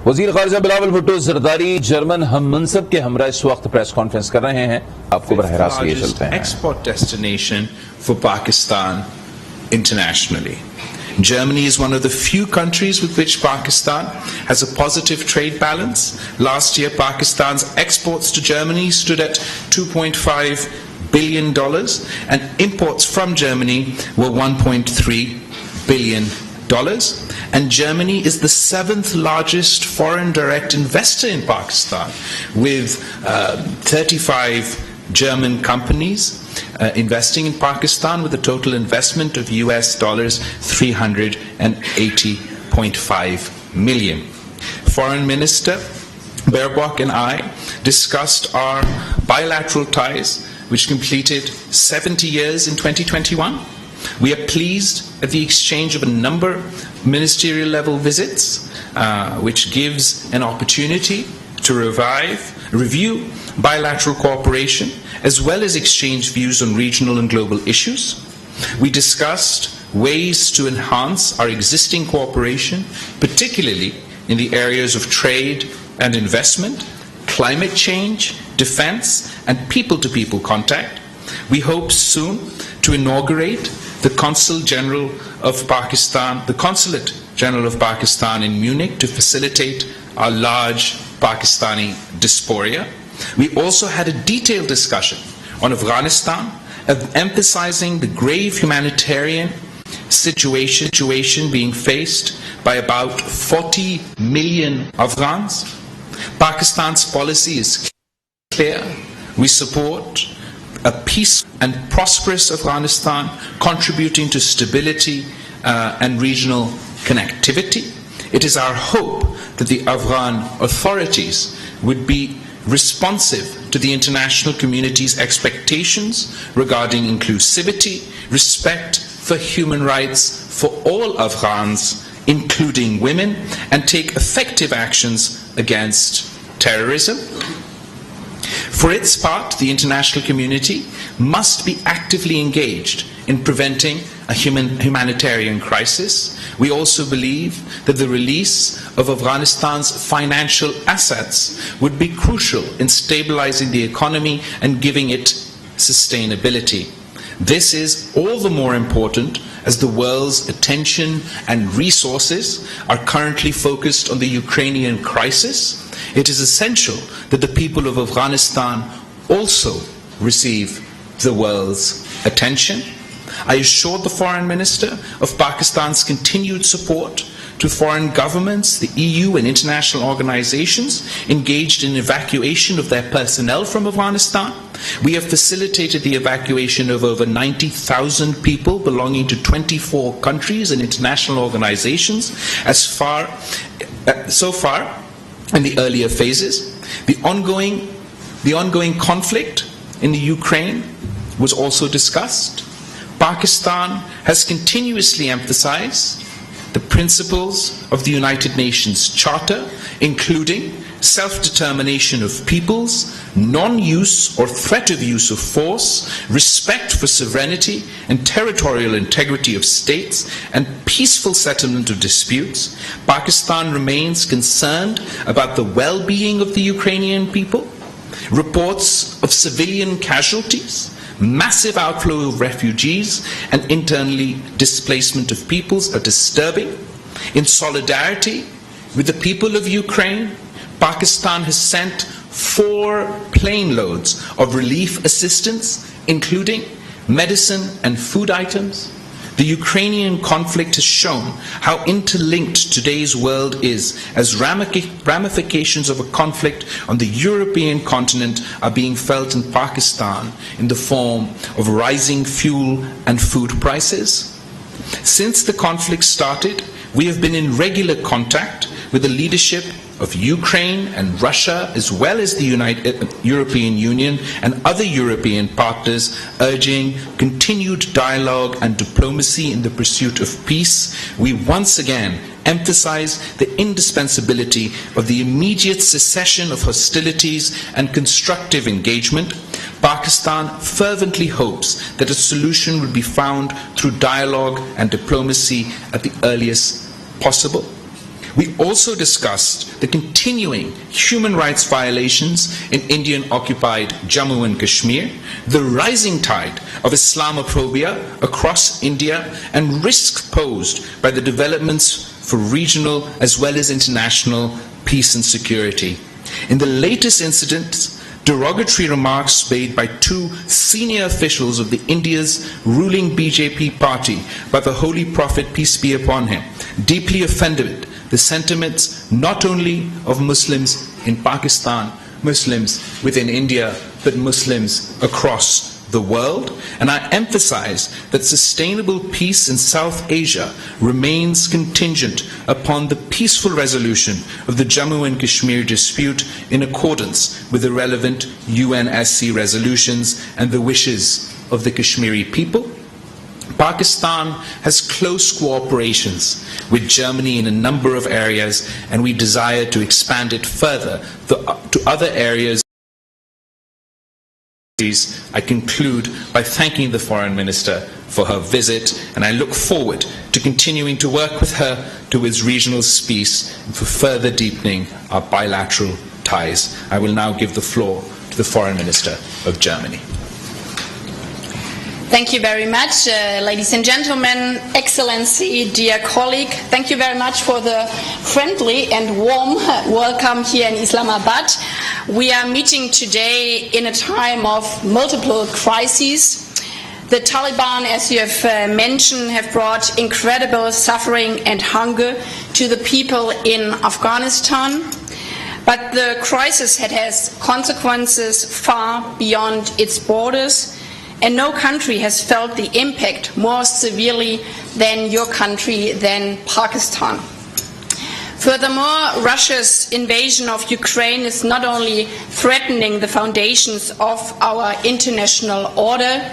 वज़ीर ख़ारिजा बिलावल भुट्टो ज़रदारी जर्मन हम मनसब के हमरा इस वक्त प्रेस कॉन्फ्रेंस कर रहे हैं। आपको बरह रास्त लिए चलते हैं। Export destination for Pakistan internationally. Germany is one of the few countries with which Pakistan has a positive trade balance. Last year, Pakistan's exports to Germany stood at $2.5 billion and imports from Germany were $1.3 billion. And Germany is the 7th largest foreign direct investor in Pakistan, with 35 German companies investing in Pakistan with a total investment of US dollars 380.5 million. Foreign Minister Baerbock and I discussed our bilateral ties, which completed 70 years in 2021. We are pleased at the exchange of a number of ministerial level visits, which gives an opportunity to review bilateral cooperation, as well as exchange views on regional and global issues. We discussed ways to enhance our existing cooperation, particularly in the areas of trade and investment, climate change, defense, and people-to-people contact. We hope soon to inaugurate the Consulate General of Pakistan in Munich to facilitate our large Pakistani diaspora. We also had a detailed discussion on Afghanistan, emphasizing the grave humanitarian situation being faced by about 40 million Afghans. Pakistan's policy is clear. We support a peaceful and prosperous Afghanistan, contributing to stability and regional connectivity. It is our hope that the Afghan authorities would be responsive to the international community's expectations regarding inclusivity, respect for human rights for all Afghans, including women, and take effective actions against terrorism. For its part, the international community must be actively engaged in preventing a humanitarian crisis. We also believe that the release of Afghanistan's financial assets would be crucial in stabilizing the economy and giving it sustainability. This is all the more important as the world's attention and resources are currently focused on the Ukrainian crisis. It is essential that the people of Afghanistan also receive the world's attention. I assured the Foreign Minister of Pakistan's continued support to foreign governments, the EU and international organizations engaged in evacuation of their personnel from Afghanistan. We have facilitated the evacuation of over 90,000 people belonging to 24 countries and international organizations so far in the earlier phases. The ongoing conflict in the Ukraine was also discussed. Pakistan has continuously emphasized the principles of the United Nations Charter, including self-determination of peoples, non-use or threat of use of force, respect for sovereignty and territorial integrity of states, and peaceful settlement of disputes. Pakistan remains concerned about the well-being of the Ukrainian people. Reports of civilian casualties, massive outflow of refugees, and internally displacement of peoples are disturbing. In solidarity with the people of Ukraine, Pakistan has sent 4 plane loads of relief assistance, including medicine and food items. The Ukrainian conflict has shown how interlinked today's world is, as ramifications of a conflict on the European continent are being felt in Pakistan in the form of rising fuel and food prices. Since the conflict started, we have been in regular contact with the leadership of Ukraine and Russia, as well as the European Union and other European partners, urging continued dialogue and diplomacy in the pursuit of peace. We once again emphasize the indispensability of the immediate cessation of hostilities and constructive engagement. Pakistan fervently hopes that a solution will be found through dialogue and diplomacy at the earliest possible. We also discussed the continuing human rights violations in Indian-occupied Jammu and Kashmir, the rising tide of Islamophobia across India, and risks posed by the developments for regional as well as international peace and security. In the latest incidents, derogatory remarks made by two senior officials of India's ruling BJP party by the Holy Prophet, peace be upon him, deeply offended the sentiments not only of Muslims in Pakistan, Muslims within India, but Muslims across the world. And I emphasize that sustainable peace in South Asia remains contingent upon the peaceful resolution of the Jammu and Kashmir dispute in accordance with the relevant UNSC resolutions and the wishes of the Kashmiri people. Pakistan has close cooperations with Germany in a number of areas, and we desire to expand it further to other areas. I conclude by thanking the Foreign Minister for her visit, and I look forward to continuing to work with her towards regional peace and for further deepening our bilateral ties. I will now give the floor to the Foreign Minister of Germany. Thank you very much, ladies and gentlemen, Excellency, dear colleague. Thank you very much for the friendly and warm welcome here in Islamabad. We are meeting today in a time of multiple crises. The Taliban, as you have mentioned, have brought incredible suffering and hunger to the people in Afghanistan. But the crisis has consequences far beyond its borders. And no country has felt the impact more severely than your country, than Pakistan. Furthermore, Russia's invasion of Ukraine is not only threatening the foundations of our international order,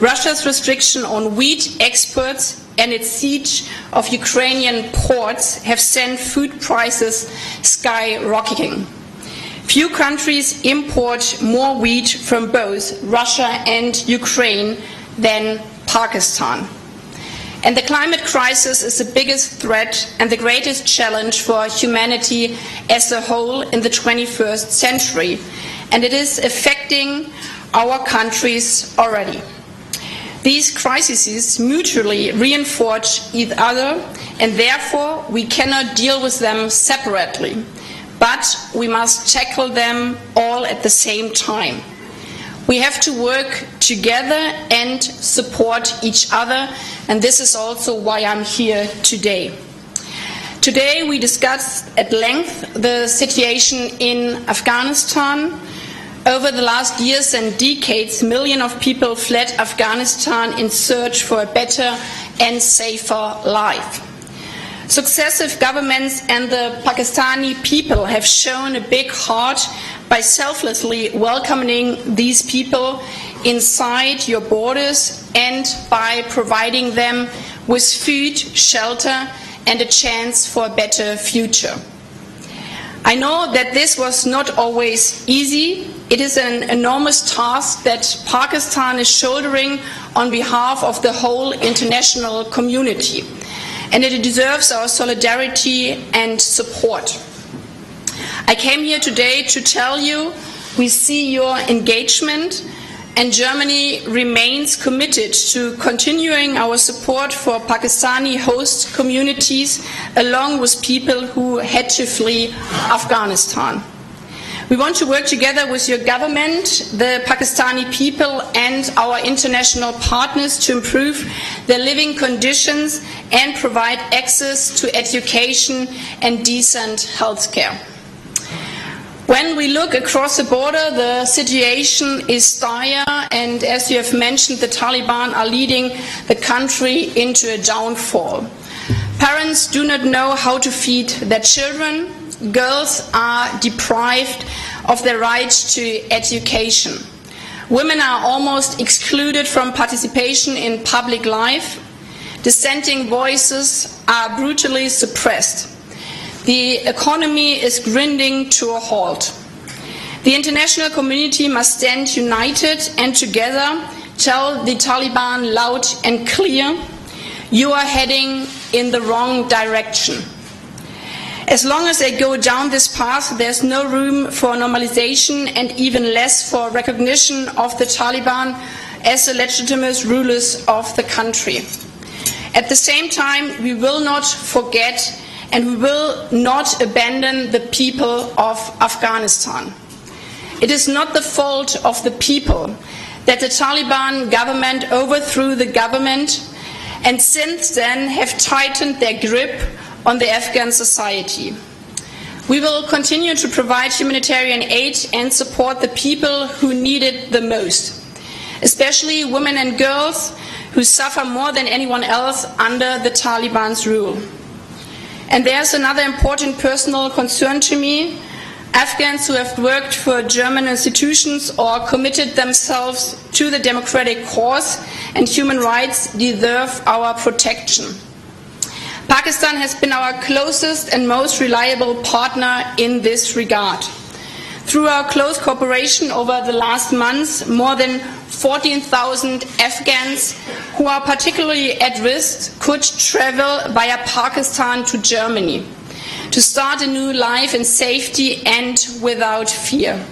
Russia's restriction on wheat exports and its siege of Ukrainian ports have sent food prices skyrocketing. Few countries import more wheat from both Russia and Ukraine than Pakistan. And the climate crisis is the biggest threat and the greatest challenge for humanity as a whole in the 21st century. And it is affecting our countries already. These crises mutually reinforce each other, and therefore we cannot deal with them separately. But we must tackle them all at the same time. We have to work together and support each other, and this is also why I'm here today. Today we discussed at length the situation in Afghanistan. Over the last years and decades, millions of people fled Afghanistan in search for a better and safer life. Successive governments and the Pakistani people have shown a big heart by selflessly welcoming these people inside your borders and by providing them with food, shelter, and a chance for a better future. I know that this was not always easy. It is an enormous task that Pakistan is shouldering on behalf of the whole international community. And it deserves our solidarity and support. I came here today to tell you we see your engagement, and Germany remains committed to continuing our support for Pakistani host communities along with people who had to flee Afghanistan. We want to work together with your government, the Pakistani people, and our international partners to improve their living conditions and provide access to education and decent health care. When we look across the border, the situation is dire, and as you have mentioned, the Taliban are leading the country into a downfall. Parents do not know how to feed their children. Girls are deprived of their right to education. Women are almost excluded from participation in public life. Dissenting voices are brutally suppressed. The economy is grinding to a halt. The international community must stand united and together tell the Taliban loud and clear, you are heading in the wrong direction. As long as they go down this path, there's no room for normalization and even less for recognition of the Taliban as the legitimate rulers of the country. At the same time, we will not forget and we will not abandon the people of Afghanistan. It is not the fault of the people that the Taliban government overthrew the government and since then have tightened their grip on the Afghan society. We will continue to provide humanitarian aid and support the people who need it the most, especially women and girls who suffer more than anyone else under the Taliban's rule. And there's another important personal concern to me. Afghans who have worked for German institutions or committed themselves to the democratic cause and human rights deserve our protection. Pakistan has been our closest and most reliable partner in this regard. Through our close cooperation over the last months, more than 14,000 Afghans who are particularly at risk could travel via Pakistan to Germany to start a new life in safety and without fear.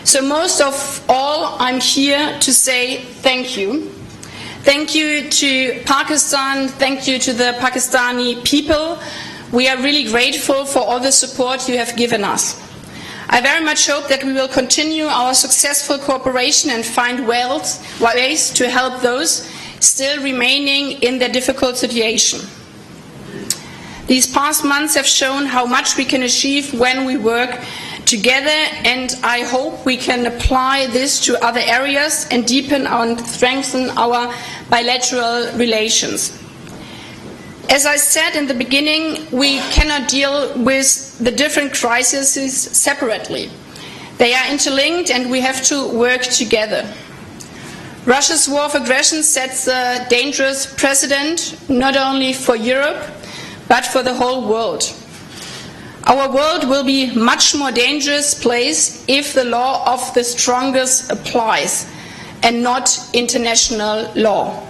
So most of all, I'm here to say thank you. Thank you to Pakistan, thank you to the Pakistani people. We are really grateful for all the support you have given us. I very much hope that we will continue our successful cooperation and find ways to help those still remaining in their difficult situation. These past months have shown how much we can achieve when we work together, and I hope we can apply this to other areas and deepen and strengthen our bilateral relations. As I said in the beginning, we cannot deal with the different crises separately. They are interlinked and we have to work together. Russia's war of aggression sets a dangerous precedent, not only for Europe, but for the whole world. Our world will be a much more dangerous place if the law of the strongest applies and not international law.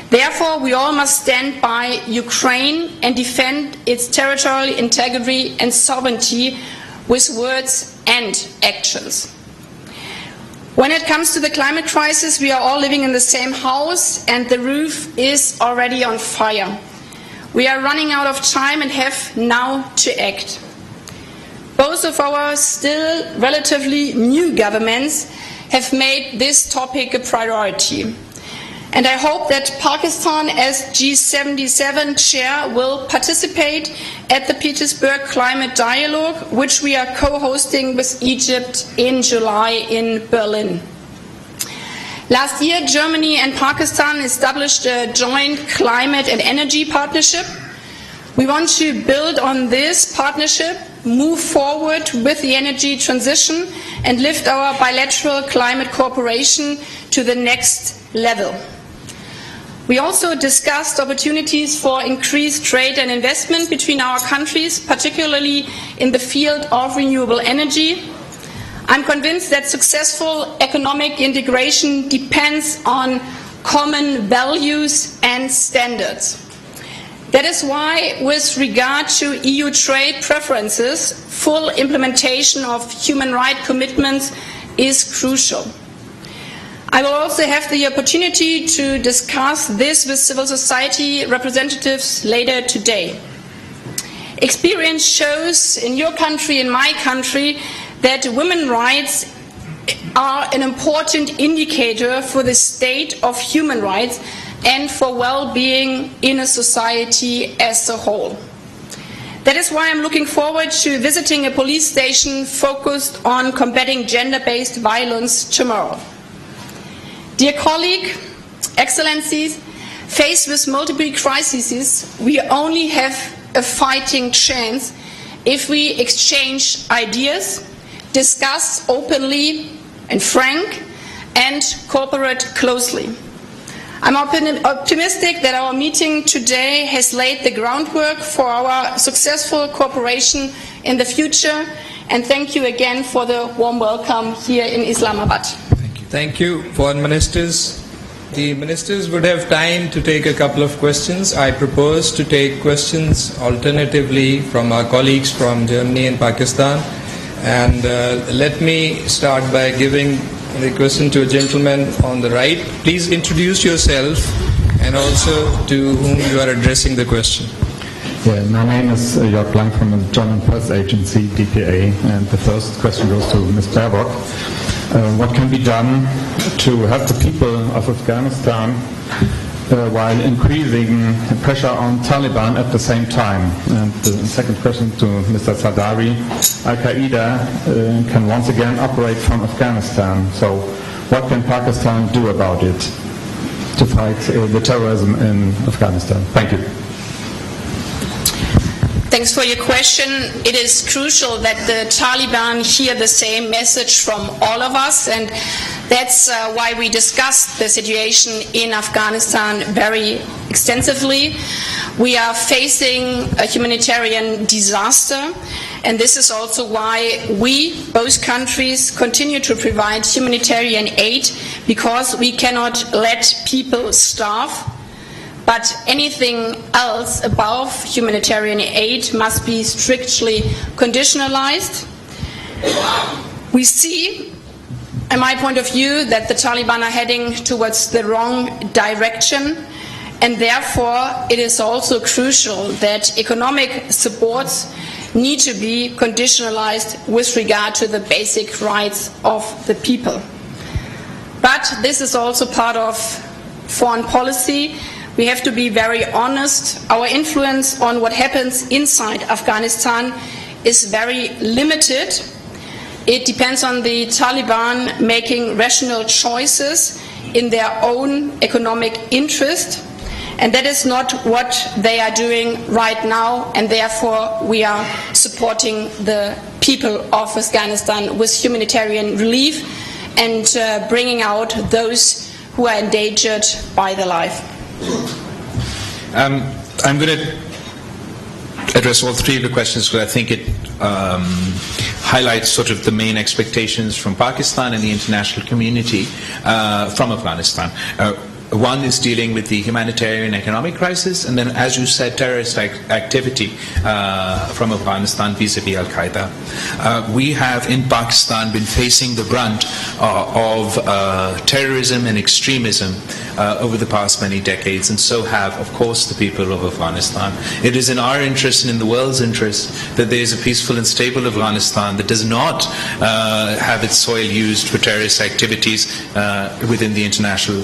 Therefore, we all must stand by Ukraine and defend its territorial integrity and sovereignty with words and actions. When it comes to the climate crisis, we are all living in the same house and the roof is already on fire. We are running out of time and have now to act. Both of our still relatively new governments have made this topic a priority. And I hope that Pakistan, as G77 chair, will participate at the Petersburg Climate Dialogue, which we are co-hosting with Egypt in July in Berlin. Last year, Germany and Pakistan established a joint climate and energy partnership. We want to build on this partnership, move forward with the energy transition, and lift our bilateral climate cooperation to the next level. We also discussed opportunities for increased trade and investment between our countries, particularly in the field of renewable energy. I'm convinced that successful economic integration depends on common values and standards. That is why, with regard to EU trade preferences, full implementation of human rights commitments is crucial. I will also have the opportunity to discuss this with civil society representatives later today. Experience shows in your country, in my country, that women's rights are an important indicator for the state of human rights and for well-being in a society as a whole. That is why I'm looking forward to visiting a police station focused on combating gender-based violence tomorrow. Dear colleague, Excellencies, faced with multiple crises, we only have a fighting chance if we exchange ideas, discuss openly and frank, and cooperate closely. I'm optimistic that our meeting today has laid the groundwork for our successful cooperation in the future, and thank you again for the warm welcome here in Islamabad. Thank you, Foreign Ministers. The ministers would have time to take a couple of questions. I propose to take questions alternatively from our colleagues from Germany and Pakistan. And let me start by giving the question to a gentleman on the right. Please introduce yourself and also to whom you are addressing the question. Yeah, my name is Jörg Blank from the German press agency, DPA, and the first question goes to Ms. Baerbock. What can be done to help the people of Afghanistan while increasing pressure on Taliban at the same time? And the second question to Mr. Zardari. Al-Qaeda can once again operate from Afghanistan. So what can Pakistan do about it to fight the terrorism in Afghanistan? Thank you. Thanks for your question. It is crucial that the Taliban hear the same message from all of us, and that's why we discussed the situation in Afghanistan very extensively. We are facing a humanitarian disaster, and this is also why we, both countries, continue to provide humanitarian aid, because we cannot let people starve. But anything else above humanitarian aid must be strictly conditionalized. We see, in my point of view, that the Taliban are heading towards the wrong direction, and therefore it is also crucial that economic supports need to be conditionalized with regard to the basic rights of the people. But this is also part of foreign policy. We have to be very honest. Our influence on what happens inside Afghanistan is very limited. It depends on the Taliban making rational choices in their own economic interest, and that is not what they are doing right now, and therefore we are supporting the people of Afghanistan with humanitarian relief and bringing out those who are endangered by their life. I'm going to address all three of the questions because I think it highlights sort of the main expectations from Pakistan and the international community from Afghanistan. One is dealing with the humanitarian economic crisis, and then, as you said, terrorist activity from Afghanistan vis-a-vis Al-Qaeda. We have in Pakistan been facing the brunt of terrorism and extremism over the past many decades, and so have, of course, the people of Afghanistan. It is in our interest and in the world's interest that there is a peaceful and stable Afghanistan that does not have its soil used for terrorist activities within the international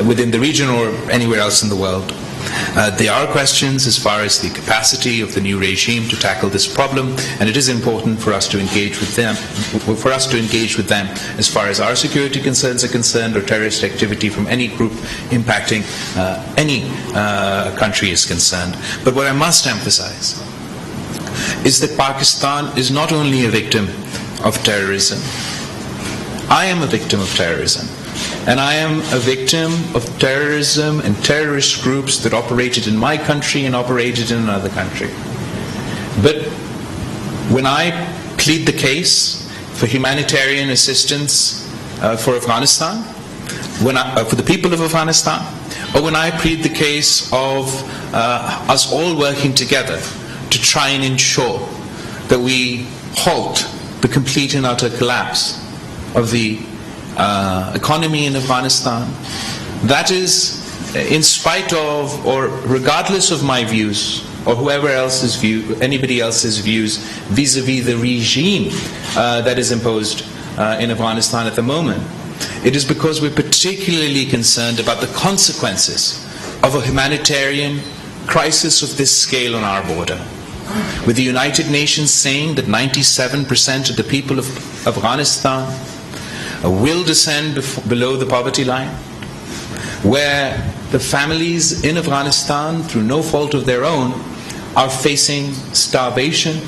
within the region or anywhere else in the world. There are questions as far as the capacity of the new regime to tackle this problem, and it is important for us to engage with them, as far as our security concerns are concerned, or terrorist activity from any group impacting any country is concerned. But what I must emphasize is that Pakistan is not only a victim of terrorism. I am a victim of terrorism. And I am a victim of terrorism and terrorist groups that operated in my country and operated in another country. But when I plead the case for humanitarian assistance for Afghanistan, for the people of Afghanistan, or when I plead the case of us all working together to try and ensure that we halt the complete and utter collapse of the economy in Afghanistan, that is in spite of or regardless of my views or anybody else's views vis-a-vis the regime that is imposed in Afghanistan at the moment. It is because we're particularly concerned about the consequences of a humanitarian crisis of this scale on our border. With the United Nations saying that 97% of the people of Afghanistan will descend below the poverty line, where the families in Afghanistan, through no fault of their own, are facing starvation.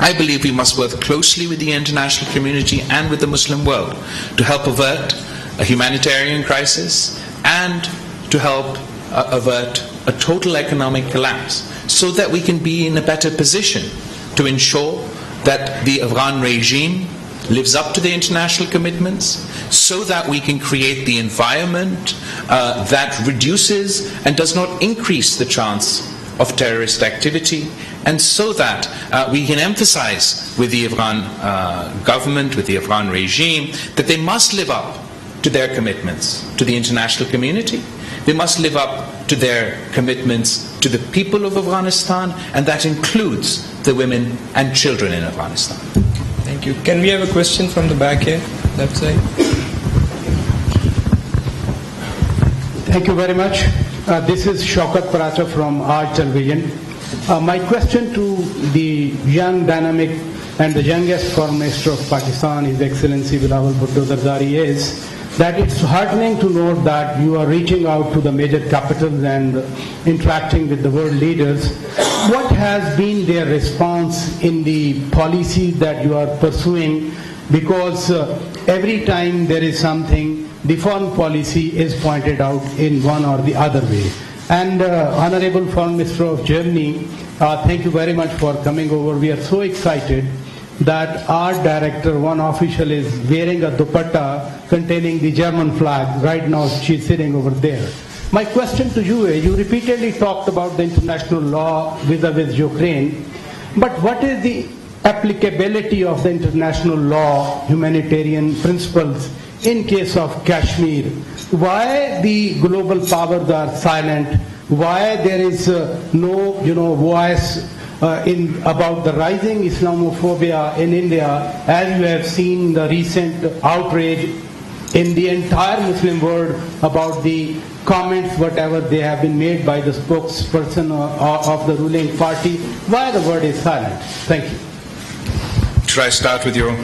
I believe we must work closely with the international community and with the Muslim world to help avert a humanitarian crisis and to help avert a total economic collapse, so that we can be in a better position to ensure that the Afghan regime lives up to the international commitments, so that we can create the environment that reduces and does not increase the chance of terrorist activity, and so that we can emphasize with the Afghan government, with the Afghan regime, that they must live up to their commitments to the international community. They must live up to their commitments to the people of Afghanistan, and that includes the women and children in Afghanistan. Thank you. Can we have a question from the back here, left side? Thank you very much. This is Shaukat Paracha from Aaj Television. My question to the young, dynamic, and the youngest Foreign Minister of Pakistan, His Excellency Bilawal Bhutto is that it's heartening to note that you are reaching out to the major capitals and interacting with the world leaders. What has been their response in the policy that you are pursuing? Because every time there is something, the foreign policy is pointed out in one or the other way. And Honorable Foreign Minister of Germany, thank you very much for coming over. We are so excited that our director, one official, is wearing a dupatta containing the German flag. Right now she's sitting over there. My question to you is, you repeatedly talked about the international law vis-a-vis Ukraine, but what is the applicability of the international law, humanitarian principles in case of Kashmir? Why the global powers are silent? Why there is no voice about the rising Islamophobia in India, as you have seen the recent outrage in the entire Muslim world about the comments, whatever they have been made by the spokesperson of the ruling party? Why the word is silent? Thank you. Should I start with your...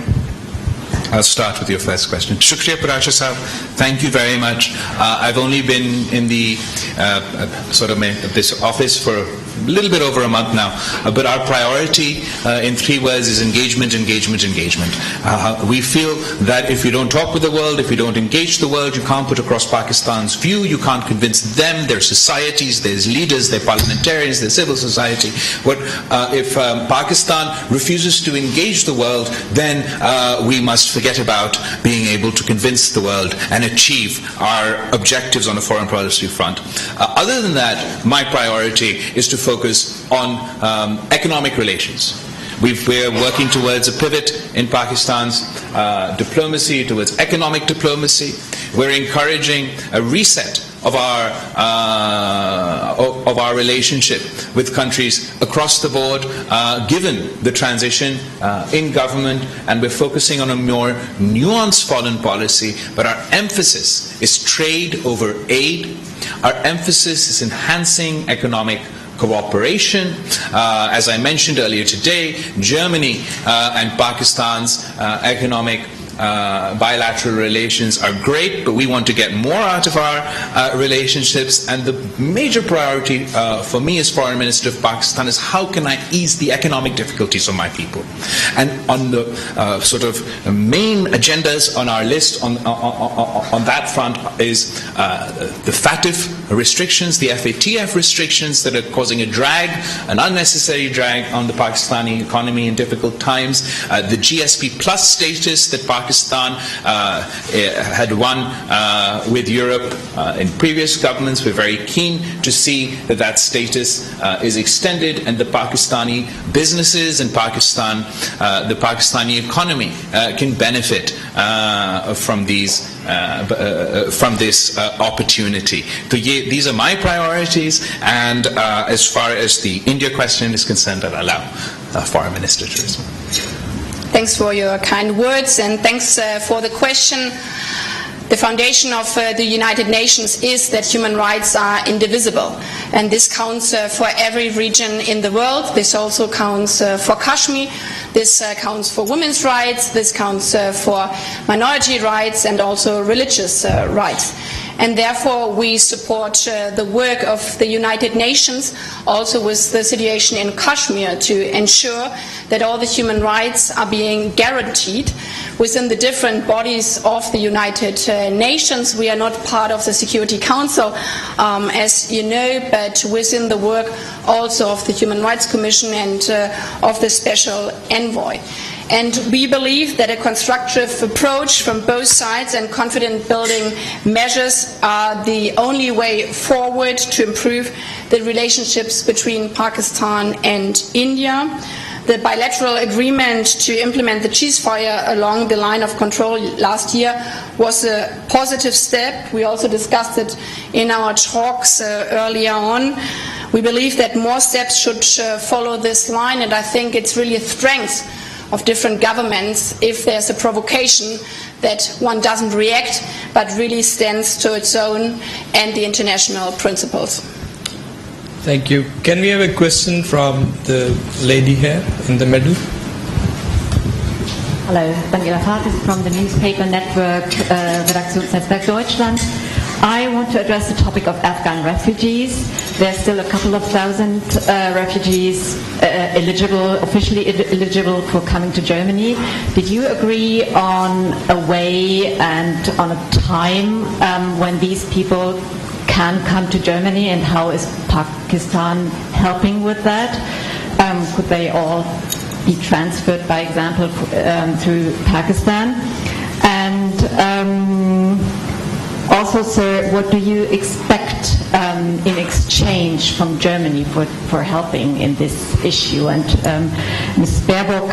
I'll start with your first question. Shukriya Paracha Sahab, thank you very much. I've only been in the this office for a little bit over a month now, but our priority in 3 words is engagement, engagement, engagement. We feel that if you don't talk with the world, if you don't engage the world, you can't put across Pakistan's view, you can't convince them, their societies, their leaders, their parliamentarians, their civil society. If Pakistan refuses to engage the world, then we must forget about being able to convince the world and achieve our objectives on a foreign policy front. Other than that, my priority is to focus on economic relations. We're working towards a pivot in Pakistan's diplomacy, towards economic diplomacy. We're encouraging a reset of our relationship with countries across the board, given the transition in government, and we're focusing on a more nuanced foreign policy, but our emphasis is trade over aid. Our emphasis is enhancing economic cooperation. As I mentioned earlier today, Germany and Pakistan's economic bilateral relations are great, but we want to get more out of our relationships, and the major priority for me as Foreign Minister of Pakistan is how can I ease the economic difficulties of my people. And on the main agendas on our list on that front is the FATF restrictions, the FATF restrictions that are causing a drag, an unnecessary drag on the Pakistani economy in difficult times, the GSP Plus status that Pakistan had won with Europe in previous governments. We're very keen to see that that status is extended, and the Pakistani businesses and the Pakistani economy can benefit from this opportunity. So these are my priorities, and as far as the India question is concerned, I'll allow Foreign Minister to respond. Thanks for your kind words, and thanks for the question. The foundation of the United Nations is that human rights are indivisible, and this counts for every region in the world. This also counts for Kashmir, this counts for women's rights, this counts for minority rights and also religious rights. And therefore we support the work of the United Nations, also with the situation in Kashmir, to ensure that all the human rights are being guaranteed within the different bodies of the United Nations. We are not part of the Security Council, as you know, but within the work also of the Human Rights Commission and of the Special Envoy. And we believe that a constructive approach from both sides and confidence-building measures are the only way forward to improve the relationships between Pakistan and India. The bilateral agreement to implement the ceasefire along the line of control last year was a positive step. We also discussed it in our talks earlier on. We believe that more steps should follow this line, and I think it's really a strength of different governments if there's a provocation that one doesn't react but really stands to its own and the international principles. Thank you. Can we have a question from the lady here in the middle? Hello, Daniela Farkas from the newspaper network Redaktionsnetzwerk Deutschland. I want to address the topic of Afghan refugees. There's still a couple of thousand refugees officially eligible for coming to Germany. Did you agree on a way and on a time when these people can come to Germany, and how is Pakistan helping with that? Could they all be transferred, by example, through Pakistan? And also, sir, what do you expect in exchange from Germany for helping in this issue? And Ms. Baerbock,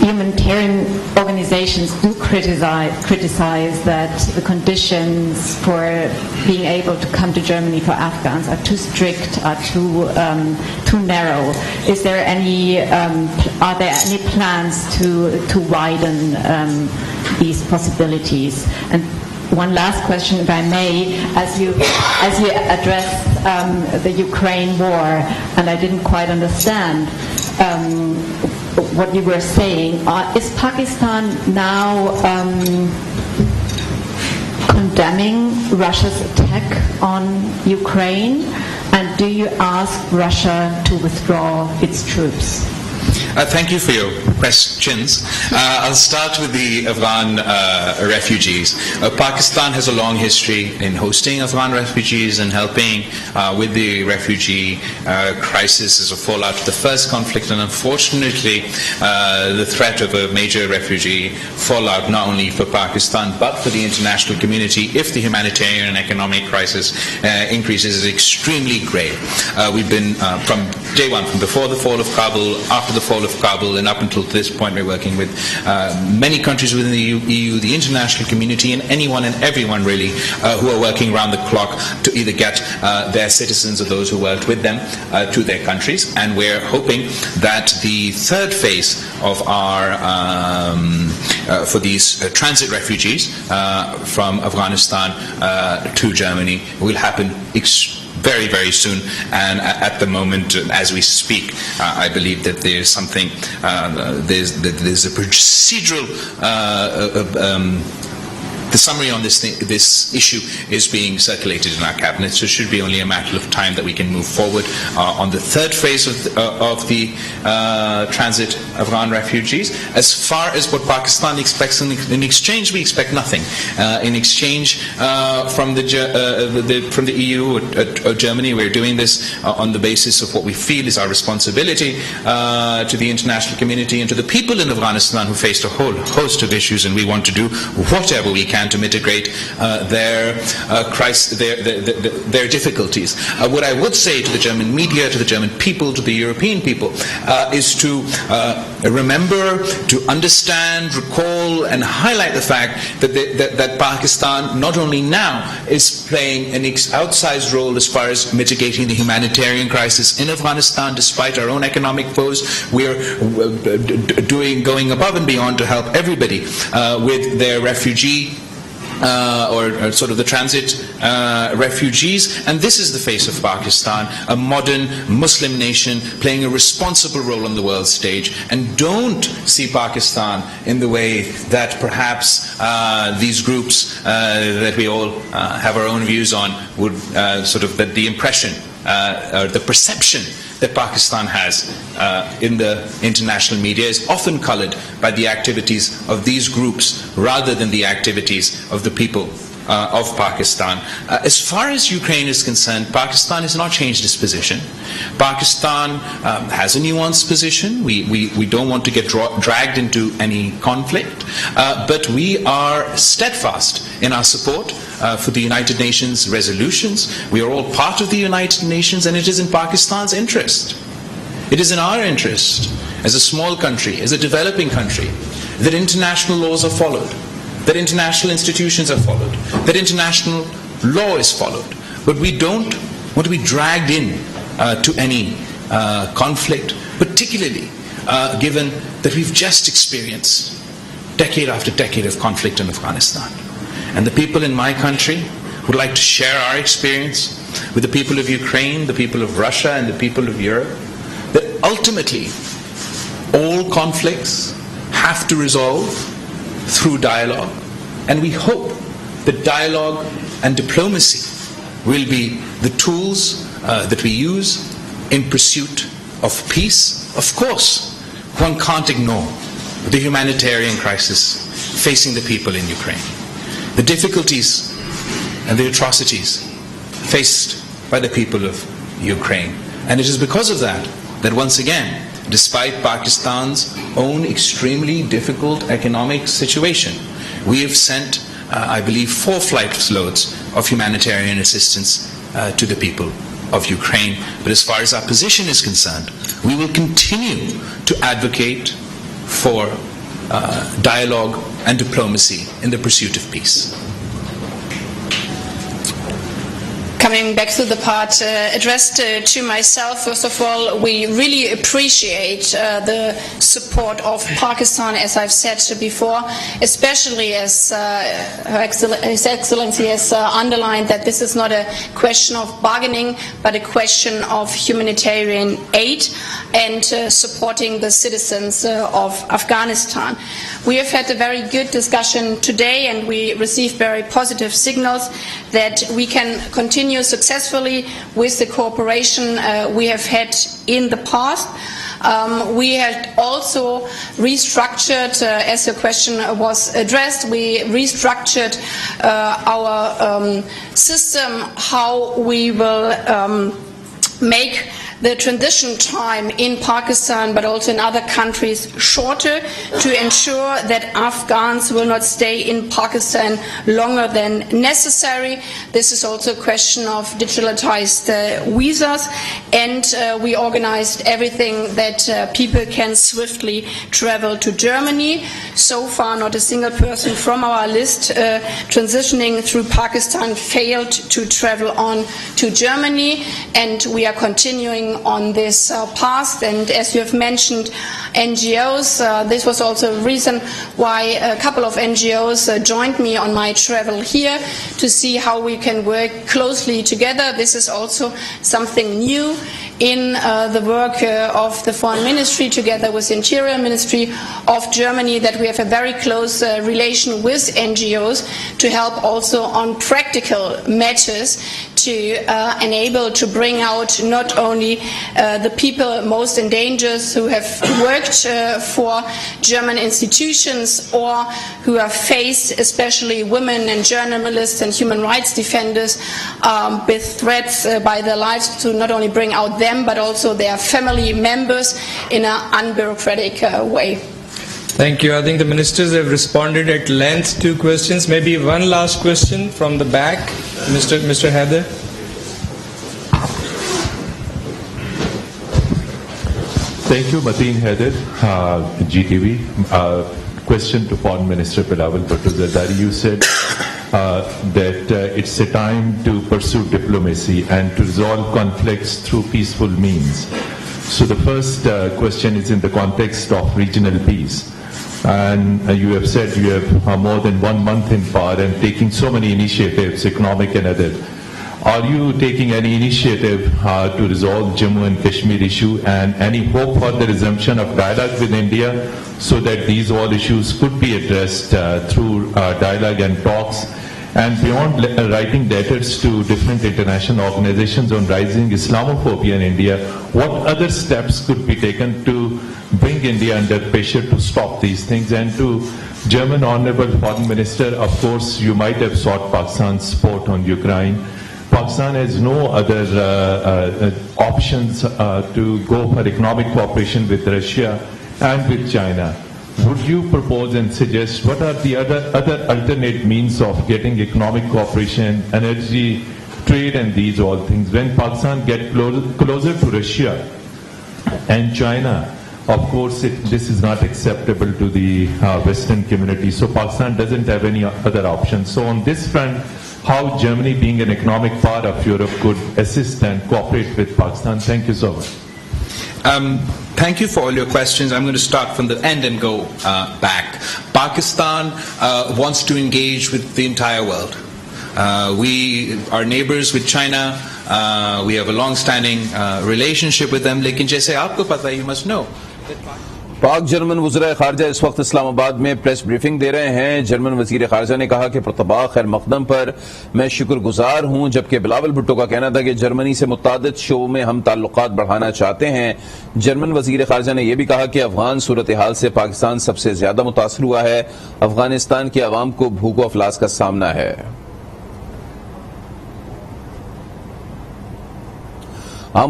humanitarian organizations do criticize that the conditions for being able to come to Germany for Afghans are too strict, are too narrow. Is there are there any plans to widen these possibilities? And one last question, if I may, as you addressed the Ukraine war, and I didn't quite understand what you were saying. Is Pakistan now condemning Russia's attack on Ukraine? And do you ask Russia to withdraw its troops? Thank you for your questions. I'll start with the Afghan refugees. Pakistan has a long history in hosting Afghan refugees and helping with the refugee crisis as a fallout of the first conflict, and unfortunately the threat of a major refugee fallout not only for Pakistan but for the international community if the humanitarian and economic crisis increases is extremely grave. We've been from day one, from before the fall of Kabul, after the fall of Kabul, and up until this point we're working with many countries within the EU, the international community, and anyone and everyone really who are working around the clock to either get their citizens or those who worked with them to their countries. And we're hoping that the third phase of our for these transit refugees from Afghanistan to Germany will happen very, very soon. And at the moment, as we speak, I believe that there's something, there's a procedural, the summary on this issue is being circulated in our cabinet, so it should be only a matter of time that we can move forward on the third phase of the transit Afghan refugees. As far as what Pakistan expects in exchange, we expect nothing. In exchange from the EU or Germany, we're doing this on the basis of what we feel is our responsibility to the international community and to the people in Afghanistan who faced a whole host of issues, and we want to do whatever we can to mitigate their crisis, their difficulties. What I would say to the German media, to the German people, to the European people, is to remember, to understand, recall, and highlight the fact that Pakistan not only now is playing an outsized role as far as mitigating the humanitarian crisis in Afghanistan, despite our own economic woes. We're going above and beyond to help everybody with their refugee or sort of the transit refugees. And this is the face of Pakistan, a modern Muslim nation playing a responsible role on the world stage. And don't see Pakistan in the way that perhaps these groups that we all have our own views on would sort of, that the impression or the perception that Pakistan has in the international media is often colored by the activities of these groups rather than the activities of the people of Pakistan. As far as Ukraine is concerned, Pakistan has not changed its position. Pakistan has a nuanced position. We don't want to get dragged into any conflict, but we are steadfast in our support for the United Nations resolutions. We are all part of the United Nations, and it is in Pakistan's interest. It is in our interest, as a small country, as a developing country, that international laws are followed, that international institutions are followed, that international law is followed. But we don't want to be dragged in to any conflict, particularly given that we've just experienced decade after decade of conflict in Afghanistan. And the people in my country would like to share our experience with the people of Ukraine, the people of Russia, and the people of Europe, that ultimately all conflicts have to resolve through dialogue. And we hope that dialogue and diplomacy will be the tools that we use in pursuit of peace. Of course, one can't ignore the humanitarian crisis facing the people in Ukraine, the difficulties and the atrocities faced by the people of Ukraine. And it is because of that that once again, despite Pakistan's own extremely difficult economic situation, we have sent, I believe, 4 flight loads of humanitarian assistance to the people of Ukraine. But as far as our position is concerned, we will continue to advocate for dialogue and diplomacy in the pursuit of peace. Coming back to the part addressed to myself, first of all, we really appreciate the support of Pakistan, as I've said before, especially as His Excellency has underlined that this is not a question of bargaining, but a question of humanitarian aid and supporting the citizens of Afghanistan. We have had a very good discussion today, and we received very positive signals that we can continue successfully with the cooperation we have had in the past. We had also restructured, as the question was addressed, we restructured our system, how we will make the transition time in Pakistan, but also in other countries, shorter, to ensure that Afghans will not stay in Pakistan longer than necessary. This is also a question of digitalized visas, and we organized everything that people can swiftly travel to Germany. So far, not a single person from our list transitioning through Pakistan failed to travel on to Germany, and we are continuing on this path. And as you have mentioned, NGOs, this was also a reason why a couple of NGOs joined me on my travel here, to see how we can work closely together. This is also something new in the work of the Foreign Ministry together with the Interior Ministry of Germany, that we have a very close relation with NGOs to help also on practical matters to enable to bring out not only the people most in danger who have worked for German institutions or who have faced, especially women and journalists and human rights defenders, with threats by their lives, to not only bring out them but also their family members in an unbureaucratic way. Thank you. I think the ministers have responded at length to questions. Maybe one last question from the back. Mr. Haider. Thank you, Mateen Haider, GTV. Question to Foreign Minister Bilawal Bhutto. You said that it's a time to pursue diplomacy and to resolve conflicts through peaceful means. So the first question is in the context of regional peace. And you have said you have more than 1 month in power and taking so many initiatives, economic and other. Are you taking any initiative to resolve Jammu and Kashmir issue, and any hope for the resumption of dialogue with India so that these all issues could be addressed through dialogue and talks? And beyond writing letters to different international organizations on rising Islamophobia in India, what other steps could be taken to bring India under pressure to stop these things? And to German Honorable Foreign Minister, of course, you might have sought Pakistan's support on Ukraine. Pakistan has no other options to go for economic cooperation with Russia and with China. Would you propose and suggest what are the other alternate means of getting economic cooperation, energy, trade and these all things? When Pakistan get closer to Russia and China, of course this is not acceptable to the Western community, so Pakistan doesn't have any other options. So on this front, how Germany, being an economic part of Europe, could assist and cooperate with Pakistan? Thank you so much. Thank you for all your questions. I'm going to start from the end and go back. Pakistan wants to engage with the entire world. We are neighbors with China. We have a long-standing relationship with them. लेकिन जैसे आपको पता है, you must know. पाक German वज़ीर ख़ारजा इस वक्त इस्लामाबाद में प्रेस ब्रीफिंग दे रहे हैं। जर्मन वज़ीर ख़ारजा ने कहा कि पुरतबा खैर मकदम पर मैं शुक्रगुजार हूं, जबकि बिलावल भुट्टो का कहना था कि जर्मनी से मुत्तादिद शोबों में हम ताल्लुकात बढ़ाना चाहते हैं। जर्मन वज़ीर ख़ारजा ने यह भी कहा कि अफगान सूरत हाल से पाकिस्तान सबसे ज्यादा मुतासर हुआ है। अफगानिस्तान के अवाम को भूख व अफलास का सामना है। आम